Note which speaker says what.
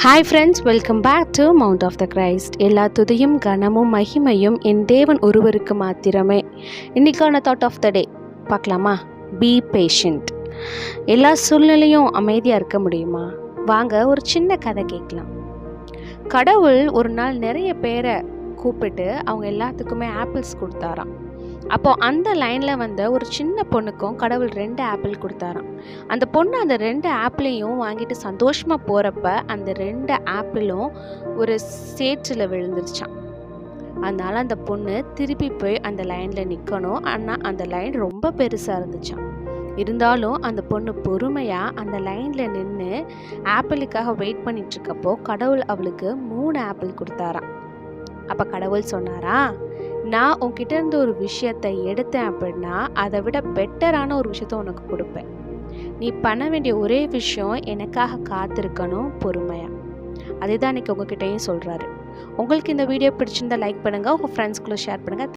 Speaker 1: Hi friends, welcome back to Mount of the Christ. எல்லா துதியும் கனமும் மகிமையும் என் தேவன் ஒருவருக்கு மாத்திரமே. இன்றைக்கான தாட் ஆஃப் த டே பார்க்கலாமா? B patient. எல்லா சூழ்நிலையும் அமைதியாக இருக்க முடியுமா? வாங்க ஒரு சின்ன கதை கேட்கலாம். கடவுள் ஒரு நாள் நிறைய பேரை கூப்பிட்டு அவங்க எல்லாத்துக்குமே ஆப்பிள்ஸ் கொடுத்தாராம். அப்போது அந்த லைனில் வந்த ஒரு சின்ன பொண்ணுக்கும் கடவுள் 2 ஆப்பிள் கொடுத்தாராம். அந்த பொண்ணு அந்த 2 ஆப்பிளையும் வாங்கிட்டு சந்தோஷமாக போகிறப்ப அந்த 2 ஆப்பிளும் ஒரு சேற்றில் விழுந்துருச்சான். அதனால் அந்த பொண்ணு திருப்பி போய் அந்த லைனில் நிற்கணும். ஆனால் அந்த லைன் ரொம்ப பெருசாக இருந்துச்சான். இருந்தாலும் அந்த பொண்ணு பொறுமையாக அந்த லைனில் நின்று ஆப்பிளுக்காக வெயிட் பண்ணிகிட்ருக்கப்போ கடவுள் அவளுக்கு 3 ஆப்பிள் கொடுத்தாராம். அப்போ கடவுள் சொன்னாரா, நான் உன்கிட்ட இருந்து ஒரு விஷயத்தை எடுத்தேன் அப்படின்னா அதை விட பெட்டரான ஒரு விஷயத்த உனக்கு கொடுப்பேன். நீ பண்ண வேண்டிய ஒரே விஷயம் எனக்காக காத்திருக்கணும் பொறுமையா. அதே தான் இன்னைக்கு உங்ககிட்டயும் சொல்கிறாரு. உங்களுக்கு இந்த வீடியோ பிடிச்சிருந்தா லைக் பண்ணுங்கள், உங்கள் ஃப்ரெண்ட்ஸ்குள்ளே ஷேர் பண்ணுங்கள்.